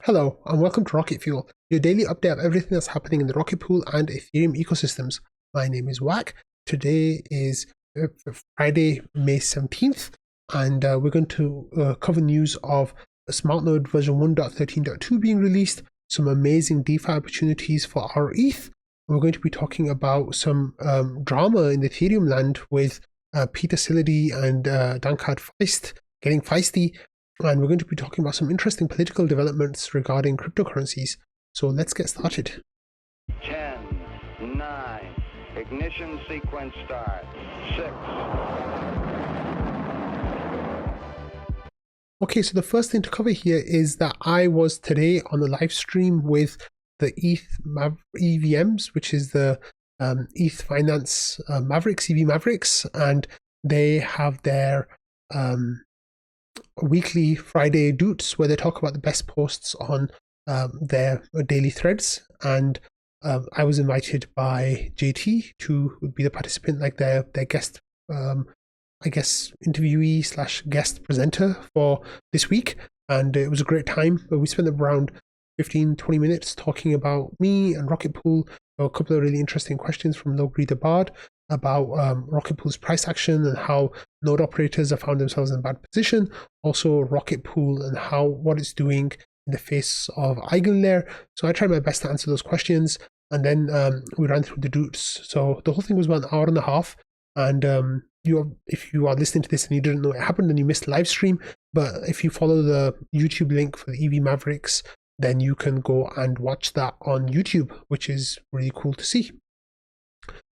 Hello, and welcome to Rocket Fuel, your daily update of everything that's happening in the Rocket Pool and Ethereum ecosystems. My name is Wack. Today is Friday, May 17th, and we're going to cover news of Smart Node version 1.13.2 being released, some amazing DeFi opportunities for our ETH. We're going to be talking about some drama in the Ethereum land with Peter Silledy and Dankard Feist getting feisty. And we're going to be talking about some interesting political developments regarding cryptocurrencies. So let's get started. 10, 9, ignition sequence start, 6. Okay, so the first thing to cover here is that I was today on the live stream with the ETH EVMs, which is the ETH Finance Mavericks, EV Mavericks, and they have their weekly Friday Doots where they talk about the best posts on their daily threads, and I was invited by JT to be the participant, like their guest I guess interviewee / guest presenter for this week, and it was a great time. We spent around 15-20 minutes talking about me and Rocket Pool. A couple of really interesting questions from Logri the Bard about Rocket Pool's price action and how node operators have found themselves in a bad position. Also Rocket Pool and what it's doing in the face of Eigenlayer. So I tried my best to answer those questions, and then we ran through the Doots. So the whole thing was about an hour and a half. And if you are listening to this and you didn't know it happened, then you missed the live stream. But if you follow the YouTube link for the EV Mavericks, then you can go and watch that on YouTube, which is really cool to see.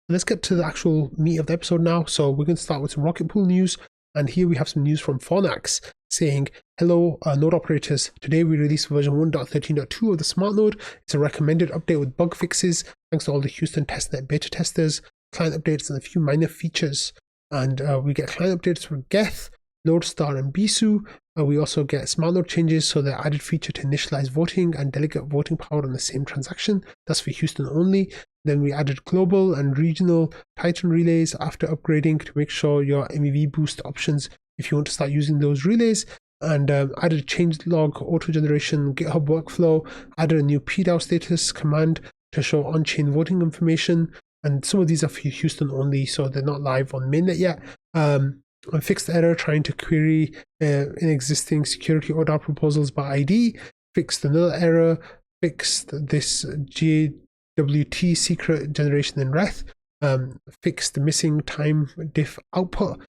Let's get to the actual meat of the episode now. So we're going to start with some Rocket Pool news. And here we have some news from Fornax saying, hello, node operators. Today we released version 1.13.2 of the Smart Node. It's a recommended update with bug fixes, thanks to all the Houston testnet beta testers, client updates, and a few minor features. And we get client updates for Geth, Lodestar, and Bisu. We also get Smart Node changes, so the added feature to initialize voting and delegate voting power on the same transaction. That's for Houston only. Then we added global and regional Titan relays after upgrading to make sure your MEV boost options if you want to start using those relays. And added a changelog auto generation GitHub workflow, added a new PDAO status command to show on-chain voting information. And some of these are for Houston only, so they're not live on mainnet yet. A fixed error trying to query in existing security order proposals by ID, fixed another error, fixed this JWT secret generation in Reth, fixed the missing time diff output,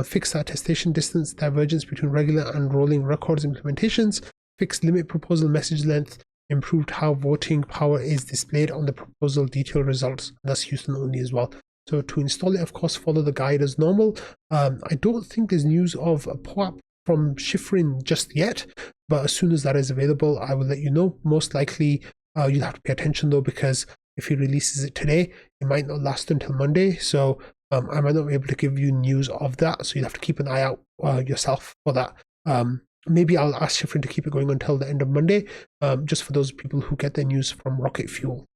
fixed attestation distance divergence between regular and rolling records implementations, fixed limit proposal message length, improved how voting power is displayed on the proposal detail results. That's Houston only as well. So to install it, of course, follow the guide as normal. I don't think there's news of a POAP from Shifrin just yet, but as soon as that is available, I will let you know. Most likely, you'll have to pay attention though, because if he releases it today, it might not last until Monday. So I might not be able to give you news of that. So you'll have to keep an eye out yourself for that. Maybe I'll ask Shifrin to keep it going until the end of Monday, just for those people who get their news from Rocket Fuel.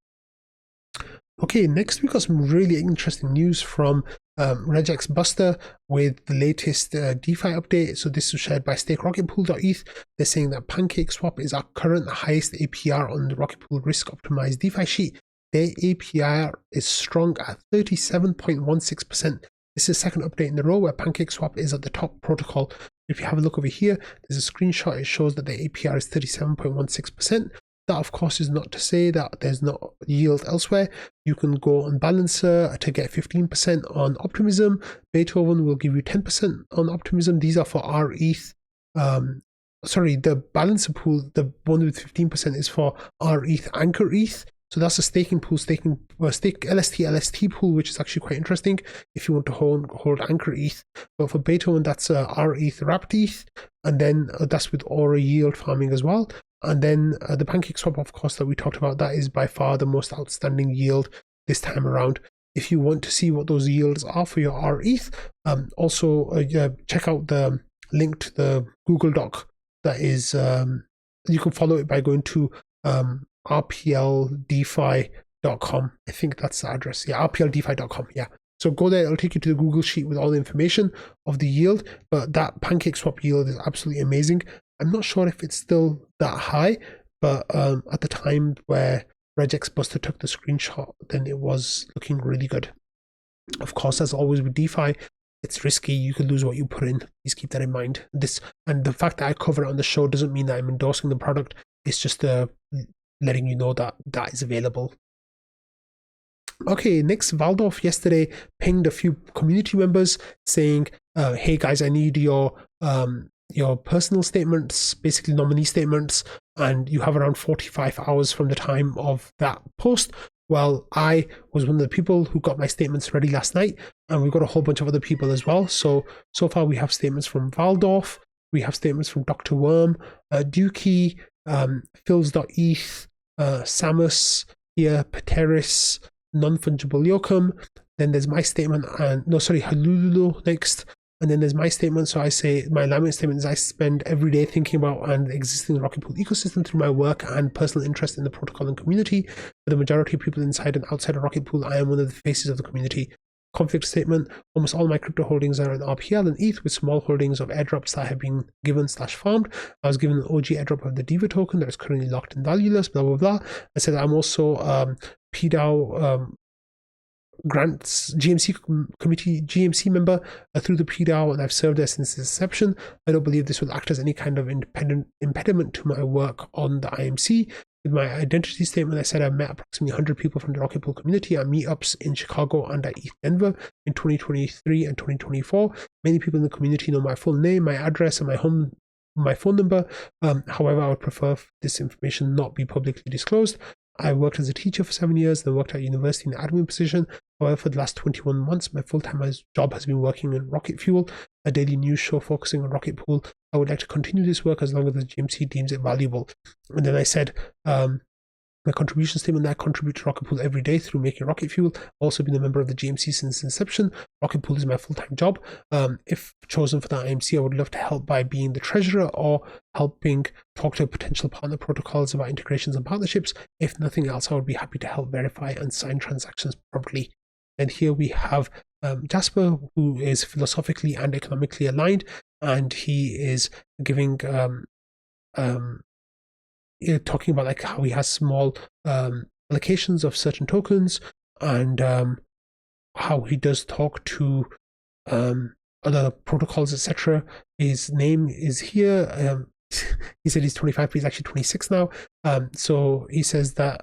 Okay, next we got some really interesting news from Regex Buster with the latest DeFi update. So this was shared by stakerocketpool.eth. They're saying that PancakeSwap is our current highest APR on the Rocket Pool risk optimized DeFi sheet. Their APR is strong at 37.16%. This is the second update in a row where PancakeSwap is at the top protocol. If you have a look over here, there's a screenshot. It shows that the APR is 37.16%. That, of course, is not to say that there's not yield elsewhere. You can go on Balancer to get 15% on Optimism. Beethoven will give you 10% on Optimism. These are for our ETH. The Balancer pool, the one with 15% is for our ETH Anchor ETH. So that's a staking pool, stake LST pool, which is actually quite interesting if you want to hold Anchor ETH. But for Beethoven, that's our ETH Wrapped ETH, and then that's with Aura yield farming as well. And then the PancakeSwap, of course, that we talked about, that is by far the most outstanding yield this time around. If you want to see what those yields are for your RETH, also check out the link to the Google Doc. That is, you can follow it by going to rpldefi.com. I think that's the address. Yeah, rpldefi.com. Yeah. So go there, it'll take you to the Google Sheet with all the information of the yield, but that PancakeSwap yield is absolutely amazing. I'm not sure if it's still that high, but at the time where Regex Buster took the screenshot, then it was looking really good. Of course, as always with DeFi, it's risky. You could lose what you put in. Please keep that in mind. And the fact that I cover it on the show doesn't mean that I'm endorsing the product. It's just letting you know that that is available. Okay, next, Valdorf yesterday pinged a few community members saying, hey guys, I need your personal statements, basically nominee statements, and you have around 45 hours from the time of that post. Well, I was one of the people who got my statements ready last night, and we've got a whole bunch of other people as well. So far we have statements from Valdorf, we have statements from Dr. Worm, Dookie, Phils.eth, Samus, here, Pateris, Non-Fungible Yokum. Then there's my statement, and Halululo next. And then there's my statement. So I say my alignment statement is I spend every day thinking about and existing in the Rocket Pool ecosystem through my work and personal interest in the protocol and community. For the majority of people inside and outside of Rocket Pool, I am one of the faces of the community. Conflict statement: almost all my crypto holdings are in RPL and ETH, with small holdings of airdrops that have been given/farmed. I was given an OG airdrop of the Diva token that is currently locked and valueless, blah, blah, blah. I said I'm also PDAO grants GMC committee GMC member through the PDAO, and I've served there since its inception. I don't believe this will act as any kind of impediment to my work on the IMC. With my identity statement, I said I met approximately 100 people from the Rocket Pool community at meetups in Chicago and at ETH Denver in 2023 and 2024. Many people in the community know my full name, my address, and my phone number. However, I would prefer this information not be publicly disclosed. I worked as a teacher for 7 years, then worked at university in an admin position. However, for the last 21 months, my full-time job has been working in Rocket Fuel, a daily news show focusing on Rocket Pool. I would like to continue this work as long as the GMC deems it valuable. And then I said, my contribution statement that I contribute to Rocket Pool every day through making Rocket Fuel. I've also been a member of the GMC since inception. Rocket Pool is my full-time job. If chosen for the IMC, I would love to help by being the treasurer or helping talk to potential partner protocols about integrations and partnerships. If nothing else, I would be happy to help verify and sign transactions properly. And here we have Jasper, who is philosophically and economically aligned, and he is giving talking about like how he has small allocations of certain tokens, and how he does talk to other protocols, etc. His name is here. He said he's 25, but he's actually 26 now. So he says that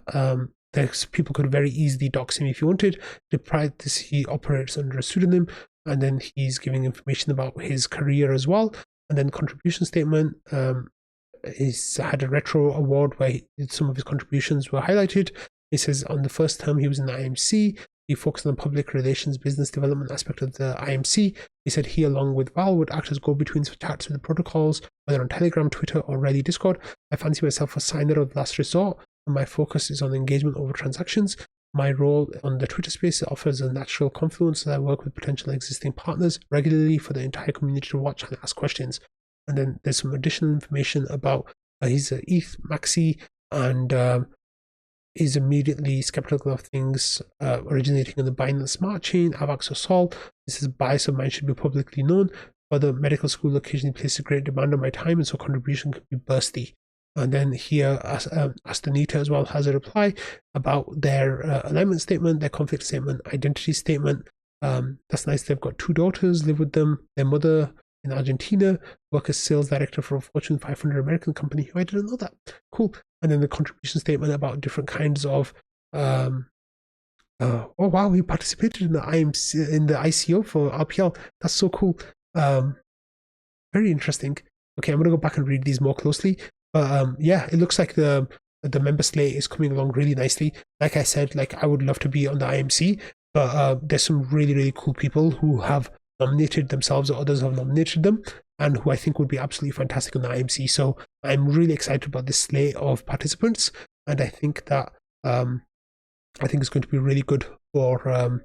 people could very easily dox him if he wanted. Prior to this, he operates under a pseudonym, and then he's giving information about his career as well. And then contribution statement. He's had a retro award where some of his contributions were highlighted. He says on the first term he was in the IMC, he focused on the public relations, business development aspect of the IMC. He said he, along with Val, would act as go-betweens for chats with the protocols, whether on Telegram, Twitter, or Reddit Discord. I fancy myself a signer of last resort, and my focus is on engagement over transactions. My role on the Twitter space offers a natural confluence as I work with potential existing partners regularly for the entire community to watch and ask questions. And then there's some additional information about he's an ETH maxi, and is immediately skeptical of things originating in the Binance Smart Chain, AVAX or Sol. This is bias of mine should be publicly known. Further, medical school occasionally places a great demand on my time, and so contribution could be bursty. And then here, Astanita as well has a reply about their alignment statement, their conflict statement, identity statement. That's nice. They've got 2 daughters, live with them, their mother in Argentina, work as sales director for a Fortune 500 American company. I didn't know that. Cool. And then the contribution statement about different kinds of oh wow, he participated in the IMC, in the ICO for RPL. That's so cool. Very interesting. Okay, I'm gonna go back and read these more closely. But yeah, it looks like the member slate is coming along really nicely. Like I said, like I would love to be on the IMC, but there's some really, really cool people who have nominated themselves or others have nominated them, and who I think would be absolutely fantastic on the IMC. So I'm really excited about this slate of participants, and I think that it's going to be really good for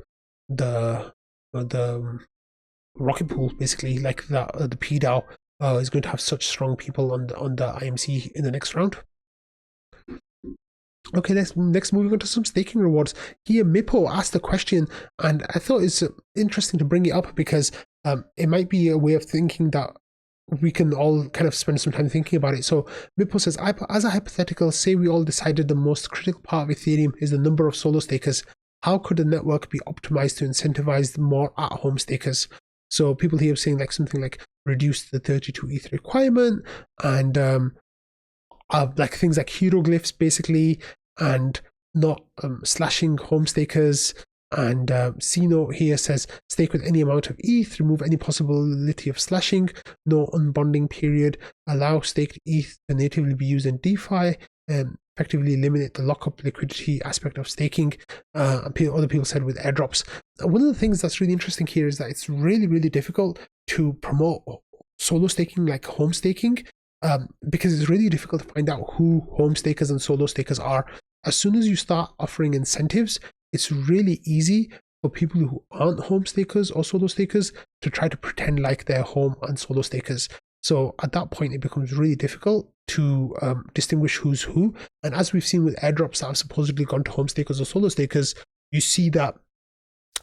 the Rocket Pool, basically, like that the PDAO is going to have such strong people on the IMC in the next round. Okay, next moving on to some staking rewards. Here, Mipo asked a question, and I thought it's interesting to bring it up because it might be a way of thinking that we can all kind of spend some time thinking about it. So Mippo says, as a hypothetical, say we all decided the most critical part of Ethereum is the number of solo stakers. How could the network be optimized to incentivize more at-home stakers? So people here saying like something like reduce the 32 ETH requirement, and like things like hieroglyphs basically, and not slashing home stakers. And C note here says stake with any amount of ETH, remove any possibility of slashing, no unbonding period, allow staked ETH to natively be used in DeFi, effectively eliminate the lockup liquidity aspect of staking. Other people said with airdrops. One of the things that's really interesting here is that it's really, really difficult to promote solo staking like home staking, because it's really difficult to find out who home stakers and solo stakers are. As soon as you start offering incentives, it's really easy for people who aren't home stakers or solo stakers to try to pretend like they're home and solo stakers. So at that point, it becomes really difficult to distinguish who's who. And as we've seen with airdrops that have supposedly gone to home stakers or solo stakers, you see that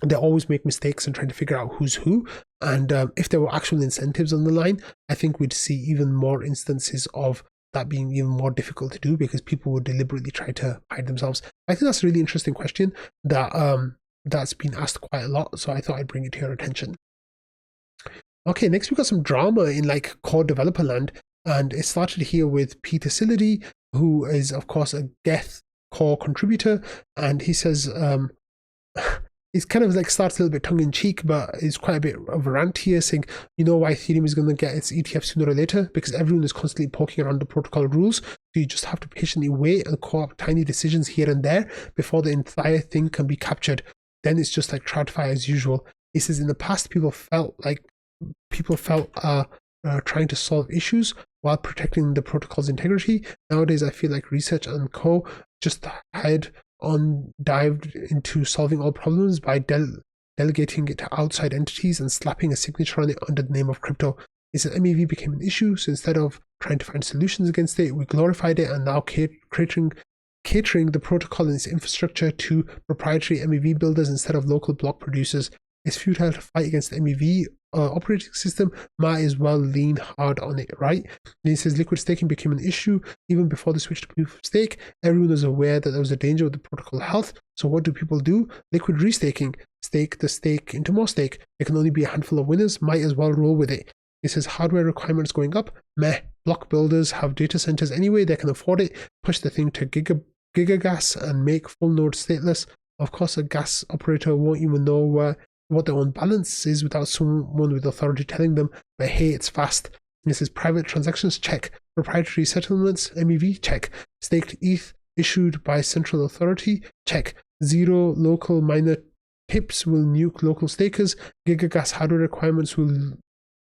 they always make mistakes and trying to figure out who's who. And if there were actual incentives on the line, I think we'd see even more instances of that being even more difficult to do, because people would deliberately try to hide themselves. I think that's a really interesting question that that's been asked quite a lot, so I thought I'd bring it to your attention. Okay, next we've got some drama in like core developer land, and it started here with Peter Sility, who is of course a Geth core contributor, and he says it's kind of like starts a little bit tongue-in-cheek, but it's quite a bit of a rant here, saying, you know why Ethereum is going to get its ETF sooner or later? Because everyone is constantly poking around the protocol rules, so you just have to patiently wait and co-opt tiny decisions here and there before the entire thing can be captured. Then it's just like TradFi as usual. He says in the past, people felt trying to solve issues while protecting the protocol's integrity. Nowadays, I feel like research and co just dived into solving all problems by delegating it to outside entities and slapping a signature on it under the name of crypto. He said MEV became an issue, so instead of trying to find solutions against it, we glorified it and now catering the protocol and its infrastructure to proprietary MEV builders instead of local block producers. It's futile to fight against the MEV operating system, might as well lean hard on it, right? And he says liquid staking became an issue even before the switch to proof of stake. Everyone was aware that there was a danger with the protocol health. So what do people do? Liquid restaking. Stake the stake into more stake. There can only be a handful of winners, might as well roll with it. He says hardware requirements going up. Meh. Block builders have data centers anyway, they can afford it. Push the thing to gigagas and make full nodes stateless. Of course, a gas operator won't even know what their own balance is without someone with authority telling them, but hey, it's fast. This is private transactions, check. Proprietary settlements, MEV, check. Staked ETH issued by central authority, check. Zero local miner pips will nuke local stakers. Gigagas hardware requirements will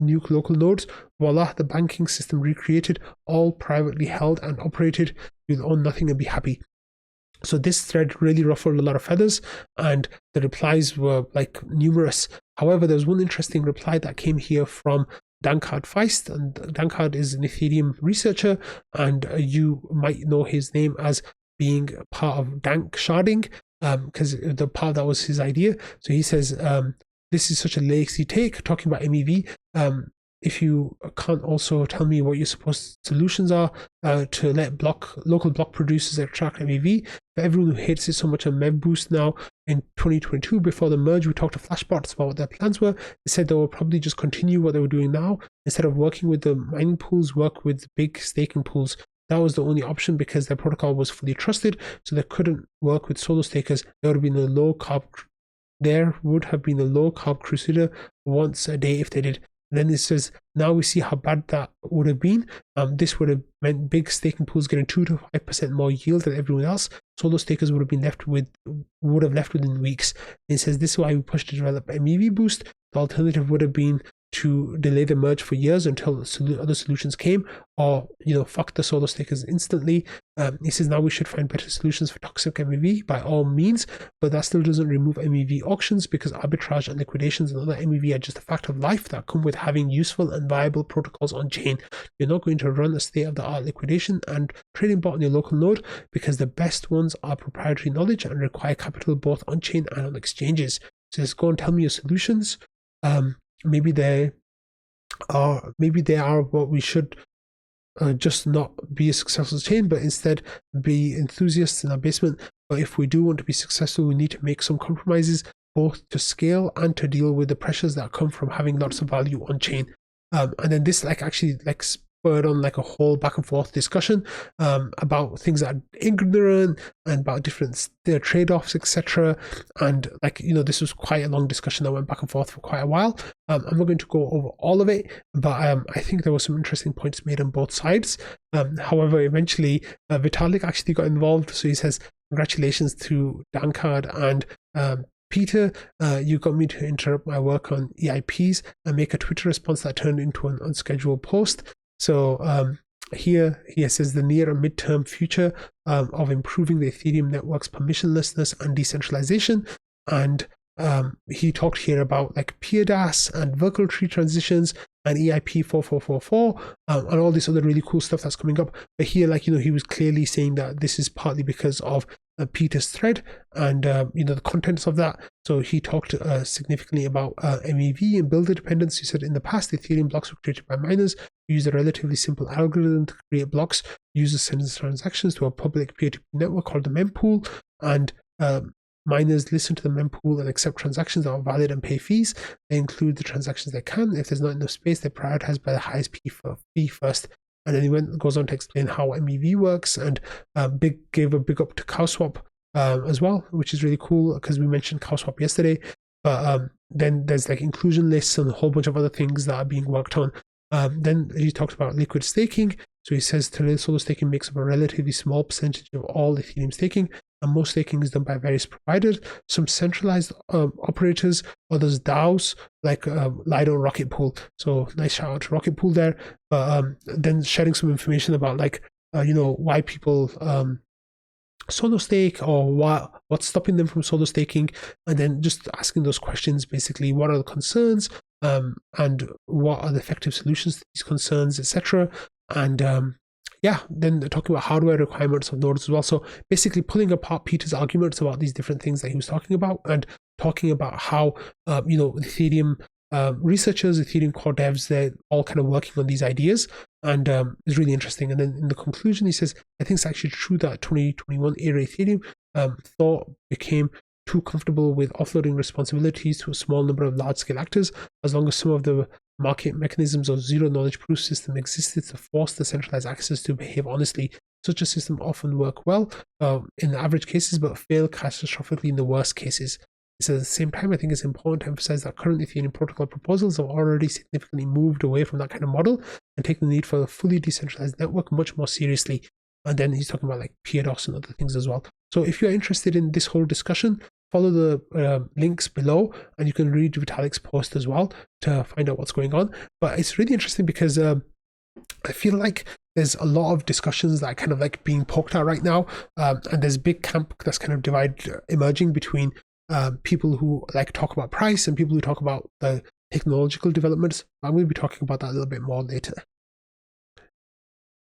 nuke local nodes. Voila, the banking system recreated, all privately held and operated. You'll own nothing and be happy. So this thread really ruffled a lot of feathers, and the replies were like numerous. However, there's one interesting reply that came here from Dankard Feist, and Dankard is an Ethereum researcher, and you might know his name as being part of Dank sharding, because the part that was his idea. So he says, this is such a lazy take, talking about MEV. If you can't also tell me what your supposed solutions are to let local block producers extract MEV. For everyone who hates it so much on Mev Boost now, in 2022, before the merge, we talked to Flashbots about what their plans were. They said they will probably just continue what they were doing now. Instead of working with the mining pools, work with big staking pools. That was the only option because their protocol was fully trusted, so they couldn't work with solo stakers. There would have been a low carb crusader once a day if they did. And then it says, now we see how bad that would have been. This would have meant big staking pools getting 2 to 5% more yield than everyone else. Solo stakers would have left within weeks. And it says this is why we pushed to develop MEV Boost. The alternative would have been to delay the merge for years until other solutions came, or fuck the solo stakers instantly. He says now we should find better solutions for toxic MEV by all means, but that still doesn't remove MEV auctions, because arbitrage and liquidations and other MEV are just a fact of life that come with having useful and viable protocols on chain. You're not going to run a state-of-the-art liquidation and trading bot on your local node, because the best ones are proprietary knowledge and require capital both on chain and on exchanges. So just go and tell me your solutions. Maybe they're or maybe they are what we should just not be a successful chain, but instead be enthusiasts in our basement. But if we do want to be successful, we need to make some compromises, both to scale and to deal with the pressures that come from having lots of value on chain. And then this actually spurred on a whole back and forth discussion about things that are ignorant and about different trade-offs, etc. And this was quite a long discussion that went back and forth for quite a while. I'm not going to go over all of it, but I think there were some interesting points made on both sides. However, eventually Vitalik actually got involved, so he says, congratulations to Dankard and Peter, you got me to interrupt my work on EIPs and make a Twitter response that turned into an unscheduled post. So here he says the near and midterm future of improving the Ethereum network's permissionlessness and decentralization. And he talked here about PeerDAS and Verkle tree transitions and EIP 4444 and all this other really cool stuff that's coming up. But here, he was clearly saying that this is partly because of Peter's thread and the contents of that. So he talked significantly about MEV and builder dependence. He said in the past, Ethereum blocks were created by miners who use a relatively simple algorithm to create blocks. Users send transactions to a public peer-to-peer network called the mempool, and miners listen to the mempool and accept transactions that are valid and pay fees. They include the transactions they can. If there's not enough space, they prioritize by the highest fee first. And then he goes on to explain how MEV works, and gave a big up to CowSwap as well, which is really cool because we mentioned CowSwap yesterday. But then there's inclusion lists and a whole bunch of other things that are being worked on. Then he talked about liquid staking. So he says today solo staking makes up a relatively small percentage of all Ethereum staking, and most staking is done by various providers, some centralized operators, others DAOs like Lido Rocket Pool. So nice shout out to Rocket Pool there. But then sharing some information about why people solo stake, or what's stopping them from solo staking, and then just asking those questions, basically what are the concerns and what are the effective solutions to these concerns, etc. And then talking about hardware requirements of nodes as well. So basically pulling apart Peter's arguments about these different things that he was talking about, and talking about how Ethereum researchers, Ethereum core devs, they're all kind of working on these ideas, and it's really interesting. And then in the conclusion, he says, I think it's actually true that 2021 era Ethereum thought became too comfortable with offloading responsibilities to a small number of large-scale actors, as long as some of the market mechanisms of zero-knowledge proof system existed to force the centralized access to behave honestly. Such a system often work well in the average cases, but fail catastrophically in the worst cases. So at the same time, I think it's important to emphasize that current Ethereum protocol proposals have already significantly moved away from that kind of model and taken the need for a fully decentralized network much more seriously. And then he's talking about PeerDAS and other things as well. So if you're interested in this whole discussion, follow the links below, and you can read Vitalik's post as well to find out what's going on. But it's really interesting because I feel like there's a lot of discussions that are kind of being poked at right now, and there's a big camp that's kind of emerging between people who talk about price and people who talk about the technological developments. I'm going to be talking about that a little bit more later.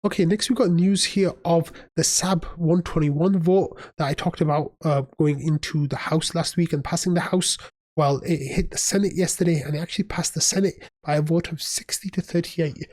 Okay, next we've got news here of the SAB 121 vote that I talked about going into the House last week and passing the House. Well, it hit the Senate yesterday, and it actually passed the Senate by a vote of 60 to 38.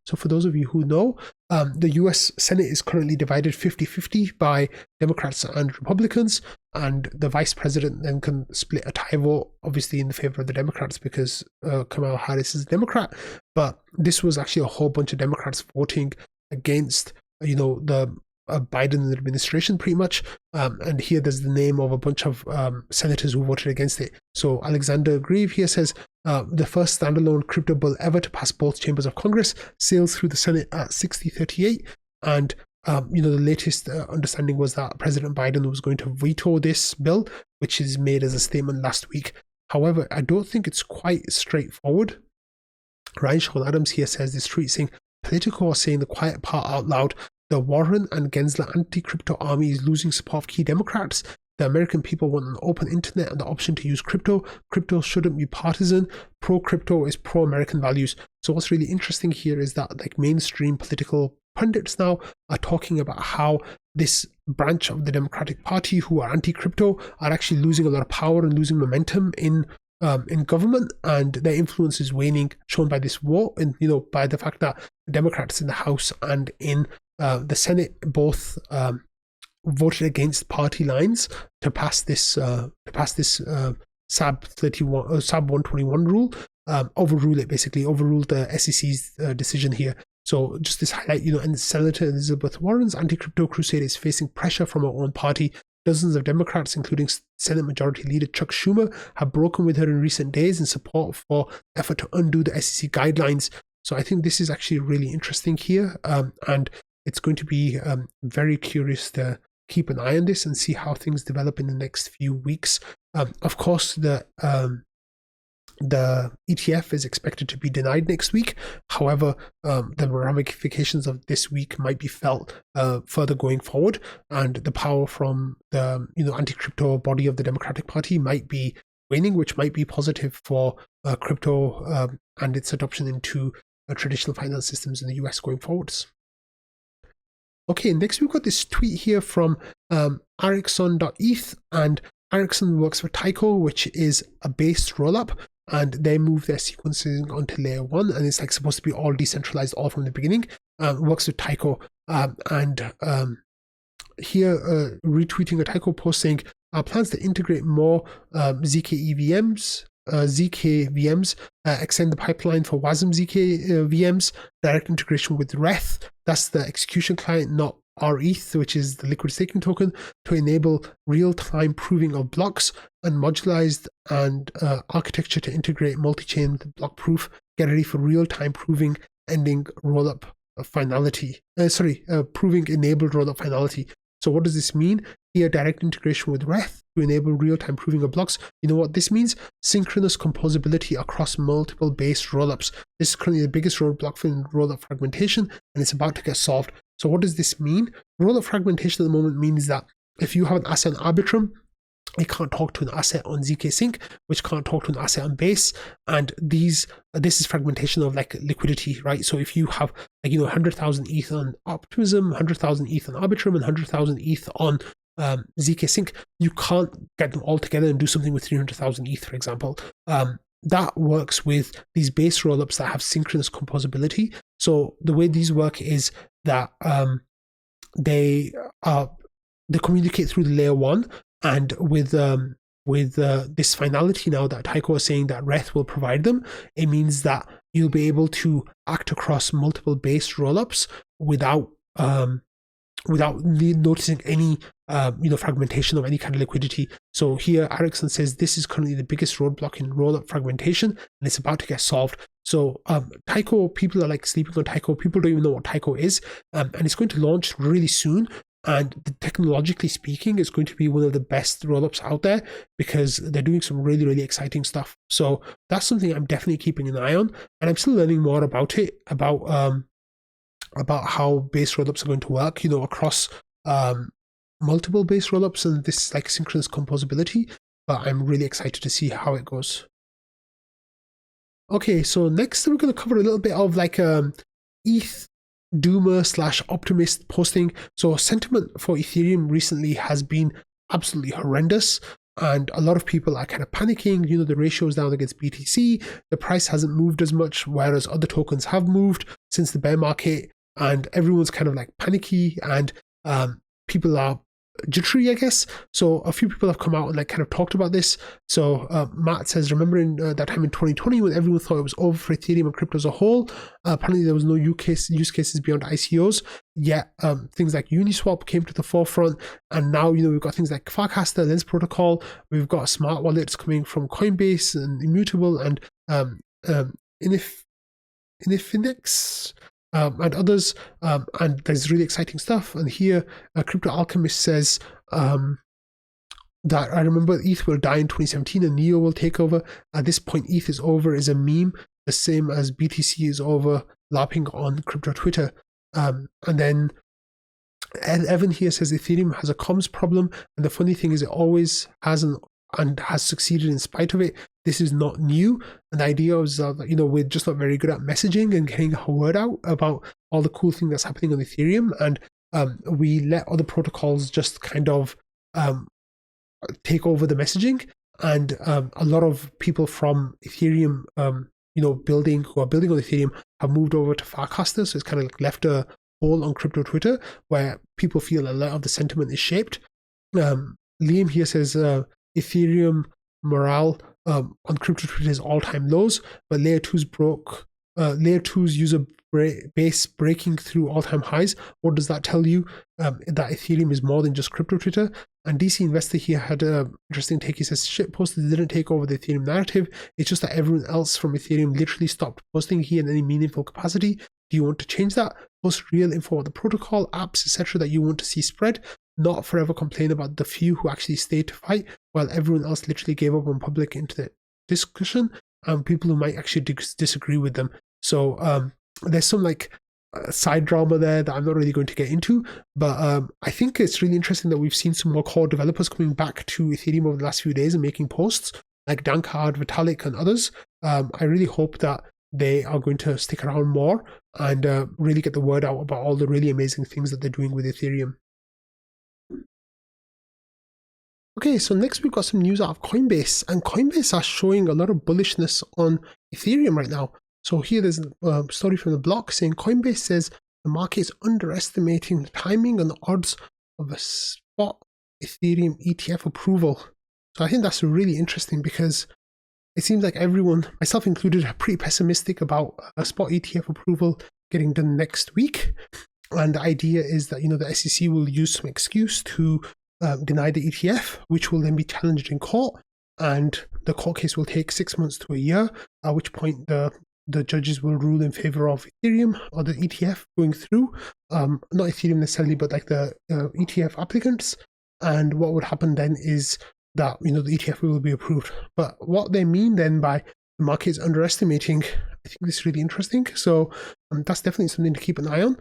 So for those of you who know, the US Senate is currently divided 50-50 by Democrats and Republicans, and the vice president then can split a tie vote, obviously in the favor of the Democrats because Kamala Harris is a Democrat. But this was actually a whole bunch of Democrats voting against, the Biden administration pretty much. And here there's the name of a bunch of senators who voted against it. So Alexander Grieve here says, the first standalone crypto bill ever to pass both chambers of Congress sails through the Senate at 60-38. And, the latest understanding was that President Biden was going to veto this bill, which is made as a statement last week. However, I don't think it's quite straightforward. Ryan Sean Adams here says this tweet saying, Politico are saying the quiet part out loud. The Warren and Gensler anti-crypto army is losing support of key Democrats. The American people want an open internet and the option to use crypto. Crypto shouldn't be partisan. Pro-crypto is pro-American values. So what's really interesting here is that mainstream political pundits now are talking about how this branch of the Democratic Party who are anti-crypto are actually losing a lot of power and losing momentum in in government, and their influence is waning, shown by this vote, and by the fact that the Democrats in the House and in the Senate both voted against party lines to pass this SAB 121 rule, overrule it, basically overruled the SEC's decision here. So just this highlight, and Senator Elizabeth Warren's anti-crypto crusade is facing pressure from her own party. Dozens of Democrats, including Senate Majority Leader Chuck Schumer, have broken with her in recent days in support for effort to undo the SEC guidelines. So I think this is actually really interesting here, and it's going to be very curious to keep an eye on this and see how things develop in the next few weeks. Of course, the ETF is expected to be denied next week. However, the ramifications of this week might be felt further going forward, and the power from the anti-crypto body of the Democratic Party might be waning, which might be positive for crypto and its adoption into traditional finance systems in the US going forwards. Okay, next we've got this tweet here from Ericsson.eth, and Ericsson works for Taiko, which is a base rollup, and they move their sequencing onto layer 1, and it's supposed to be all decentralized all from the beginning. Works with Taiko, and here retweeting a Taiko post saying plans to integrate more ZK VMs, extend the pipeline for WASM ZK VMs, direct integration with Reth, that's the execution client, not RETH, which is the liquid staking token, to enable real-time proving of blocks, and modularized and architecture to integrate multi-chain with block proof, get ready for real-time proving ending rollup finality. Proving enabled rollup finality. So what does this mean? Here, direct integration with Reth to enable real-time proving of blocks. You know what this means? Synchronous composability across multiple base rollups. This is currently the biggest roadblock for rollup fragmentation, and it's about to get solved. So what does this mean? Rollup fragmentation at the moment means that if you have an asset on Arbitrum, it can't talk to an asset on ZK Sync, which can't talk to an asset on Base, and this is fragmentation of liquidity, right? So if you have 100,000 ETH on Optimism, 100,000 ETH on Arbitrum, and 100,000 ETH on ZK Sync, you can't get them all together and do something with 300,000 ETH, for example. That works with these base rollups that have synchronous composability. So the way these work is that they communicate through the layer 1, and with this finality now that Taiko is saying that Reth will provide them, it means that you'll be able to act across multiple base rollups without noticing any fragmentation of any kind of liquidity. So here Ericsson says this is currently the biggest roadblock in rollup fragmentation, and it's about to get solved. So Taiko, people are sleeping on Taiko. People don't even know what Taiko is, and it's going to launch really soon. And technologically speaking, it's going to be one of the best rollups out there because they're doing some really, really exciting stuff. So that's something I'm definitely keeping an eye on, and I'm still learning more about it, about how base rollups are going to work, across multiple base rollups and this synchronous composability. But I'm really excited to see how it goes. Okay, so next we're going to cover a little bit of ETH doomer / optimist posting. So sentiment for Ethereum recently has been absolutely horrendous, and a lot of people are kind of panicking. The ratio is down against BTC, the price hasn't moved as much, whereas other tokens have moved since the bear market, and everyone's kind of panicky, and people are jittery, I guess. So a few people have come out and kind of talked about this. So Matt says, remembering that time in 2020 when everyone thought it was over for Ethereum and crypto as a whole, apparently there was no use cases beyond ICOs, yet things like Uniswap came to the forefront, and now we've got things like Farcaster, Lens Protocol, we've got smart wallets coming from Coinbase and Immutable and Infinix, and others, and there's really exciting stuff. And here Crypto Alchemist says that I remember ETH will die in 2017 and Neo will take over. At this point, ETH is over is a meme, the same as BTC is over, lapping on crypto Twitter. And then Evan here says Ethereum has a comms problem, and the funny thing is it always has and has succeeded in spite of it. This is not new, and the idea is that we're just not very good at messaging and getting our word out about all the cool thing that's happening on Ethereum, and we let other protocols just kind of take over the messaging, and a lot of people from Ethereum, who are building on Ethereum, have moved over to Farcaster. So it's kind of like left a hole on crypto Twitter where people feel a lot of the sentiment is shaped. Liam here says Ethereum morale on crypto Twitter is all-time lows, but layer 2's user base breaking through all-time highs. What does that tell you? That Ethereum is more than just crypto Twitter. And DC Investor here had an interesting take. He says shit posters didn't take over the Ethereum narrative. It's just that everyone else from Ethereum literally stopped posting here in any meaningful capacity. Do you want to change that? Post real info about the protocol, apps, etc. that you want to see spread. Not forever complain about the few who actually stayed to fight while everyone else literally gave up on public internet discussion and people who might actually disagree with them. So there's some like side drama there that I'm not really going to get into, but I think it's really interesting that we've seen some more core developers coming back to Ethereum over the last few days and making posts like Dankard, Vitalik, and others. I really hope that they are going to stick around more and really get the word out about all the really amazing things that they're doing with Ethereum. Okay, so next we've got some news out of Coinbase, and Coinbase are showing a lot of bullishness on Ethereum right now. So here there's a story from the block saying Coinbase says the market is underestimating the timing and the odds of a spot Ethereum ETF approval. So I think that's really interesting because it seems like everyone, myself included, are pretty pessimistic about a spot ETF approval getting done next week. And the idea is that, the SEC will use some excuse to deny the ETF, which will then be challenged in court. And the court case will take 6 months to a year, at which point the judges will rule in favor of Ethereum or the ETF going through. Not Ethereum necessarily, but like the ETF applicants. And what would happen then is that, the ETF will be approved. But what they mean then by the market is underestimating, I think this is really interesting. So that's definitely something to keep an eye on.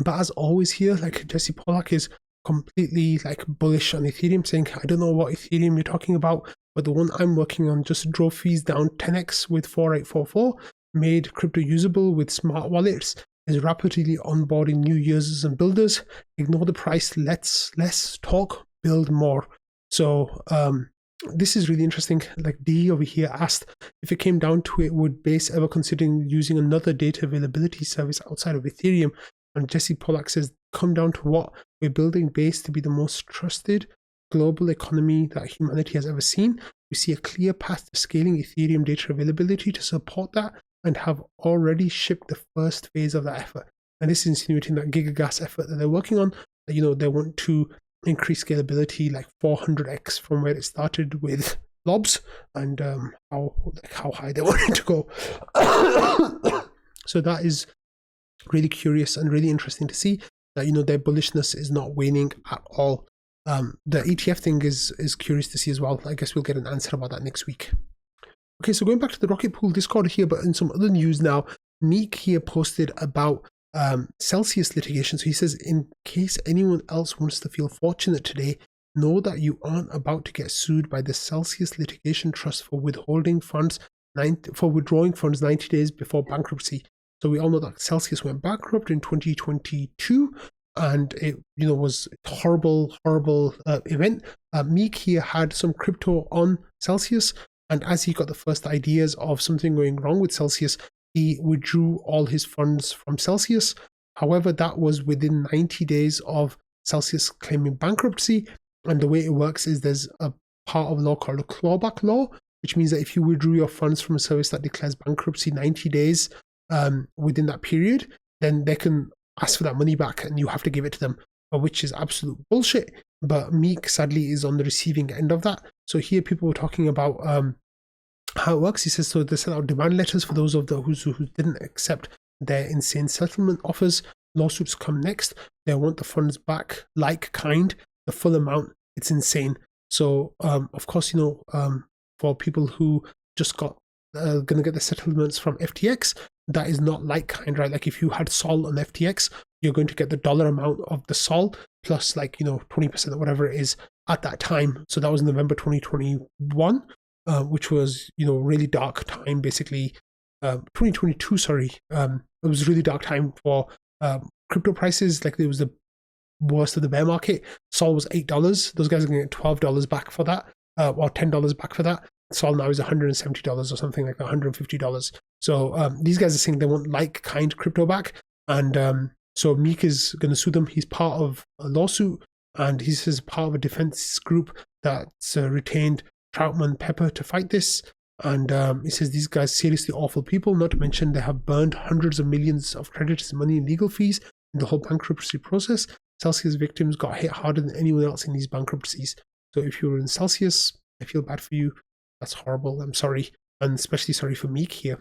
But as always here, like Jesse Pollack is completely like bullish on Ethereum, saying, I don't know what Ethereum you're talking about, but the one I'm working on just drove fees down 10x with 4844, made crypto usable with smart wallets, is rapidly onboarding new users and builders. Ignore the price, let's less talk, build more. So this is really interesting. Like D over here asked if it came down to it, would Base ever considering using another data availability service outside of Ethereum? And Jesse Pollack says, come down to what? We're building Base to be the most trusted global economy that humanity has ever seen. We see a clear path to scaling Ethereum data availability to support that and have already shipped the first phase of that effort. And this is insinuating that gigagas effort that they're working on, that, they want to increase scalability like 400x from where it started with blobs and how high they want it to go. So that is really curious and really interesting to see that, their bullishness is not waning at all. The ETF thing is curious to see as well. I guess we'll get an answer about that next week. Okay, so going back to the Rocket Pool Discord here, but in some other news now, Meek here posted about Celcius litigation. So he says, in case anyone else wants to feel fortunate today, know that you aren't about to get sued by the Celcius Litigation Trust for withholding funds, for withdrawing funds 90 days before bankruptcy. So we all know that Celcius went bankrupt in 2022, and it was a horrible event. Meek here had some crypto on Celcius, and as he got the first ideas of something going wrong with Celcius, he withdrew all his funds from Celcius. However, that was within 90 days of Celcius claiming bankruptcy, and the way it works is there's a part of law called a clawback law, which means that if you withdrew your funds from a service that declares bankruptcy 90 days within that period, then they can ask for that money back and you have to give it to them, which is absolute bullshit. But Meek sadly is on the receiving end of that. So here people were talking about how it works. He says, so they sent out demand letters for those of those who didn't accept their insane settlement offers. Lawsuits come next. They want the funds back, like kind, the full amount. It's insane. So of course, for people who just got gonna get the settlements from FTX, that is not like kind, right? Like if you had Sol on FTX, you're going to get the dollar amount of the Sol plus 20% or whatever it is at that time. So that was November 2021, which was really dark time, basically 2022. Sorry, it was really dark time for crypto prices. Like it was the worst of the bear market. Sol was $8. Those guys are going to get $12 back for that. or $10 back for that. Sol now is $170 or something like that, $150. So these guys are saying they want like-kind crypto back. And so Meek is going to sue them. He's part of a lawsuit, and he's part of a defense group that's retained Troutman Pepper to fight this. And he says these guys seriously awful people, not to mention they have burned hundreds of millions of creditors' money in legal fees in the whole bankruptcy process. Celcius victims got hit harder than anyone else in these bankruptcies. So if you were in Celcius, I feel bad for you. That's horrible. I'm sorry. And especially sorry for Meek here.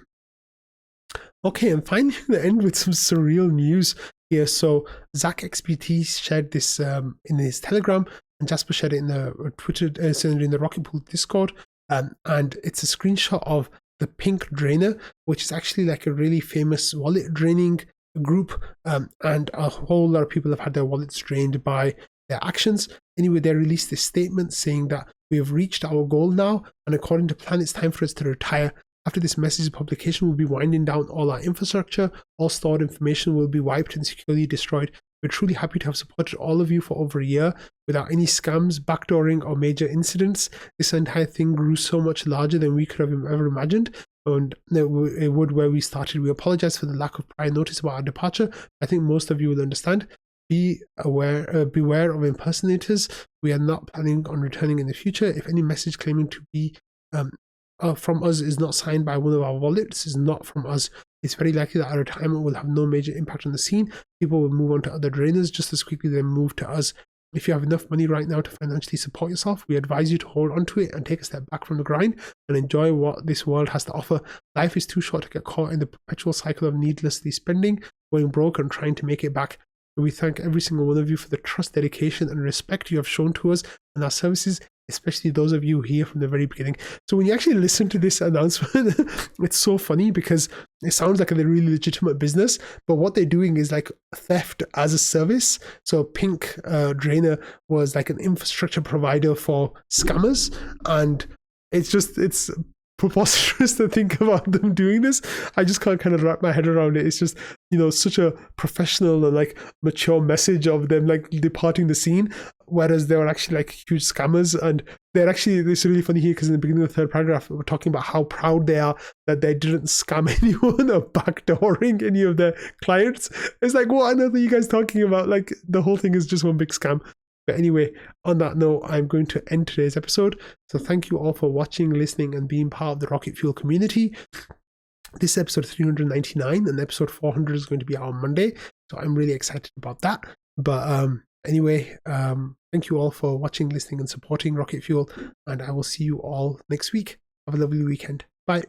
Okay, and finally the end with some surreal news here. So Zach XBT shared this in his Telegram, and Jasper shared it in the Twitter, in the Rocket Pool Discord. And it's a screenshot of the Pink Drainer, which is actually like a really famous wallet draining group, and a whole lot of people have had their wallets drained by their actions. Anyway, they released this statement saying that we have reached our goal now, and according to plan, it's time for us to retire. After this message publication, we'll be winding down all our infrastructure. All stored information will be wiped and securely destroyed. We're truly happy to have supported all of you for over a year without any scams, backdooring, or major incidents. This entire thing grew so much larger than we could have ever imagined, and it would where we started. We apologize for the lack of prior notice about our departure. I think most of you will understand. Beware of impersonators. We are not planning on returning in the future. If any message claiming to be from us is not signed by one of our wallets, is not from us, it's very likely that our retirement will have no major impact on the scene. People will move on to other drainers just as quickly as they move to us. If you have enough money right now to financially support yourself, we advise you to hold on to it and take a step back from the grind and enjoy what this world has to offer. Life is too short to get caught in the perpetual cycle of needlessly spending, going broke, and trying to make it back. We thank every single one of you for the trust, dedication, and respect you have shown to us and our services, especially those of you here from the very beginning. So when you actually listen to this announcement, it's so funny because it sounds like a really legitimate business, but what they're doing is like theft as a service. So Pink Drainer was like an infrastructure provider for scammers, and it's preposterous to think about them doing this. I just can't kind of wrap my head around it. It's just, such a professional and like mature message of them like departing the scene, whereas they were actually like huge scammers. And it's really funny here because in the beginning of the third paragraph, we're talking about how proud they are that they didn't scam anyone or backdooring any of their clients. It's like, what on earth are you guys talking about? Like the whole thing is just one big scam. But anyway, on that note, I'm going to end today's episode. So thank you all for watching, listening, and being part of the Rocket Fuel community. This is episode 399, and episode 400 is going to be out on Monday. So I'm really excited about that. But anyway, thank you all for watching, listening, and supporting Rocket Fuel. And I will see you all next week. Have a lovely weekend. Bye.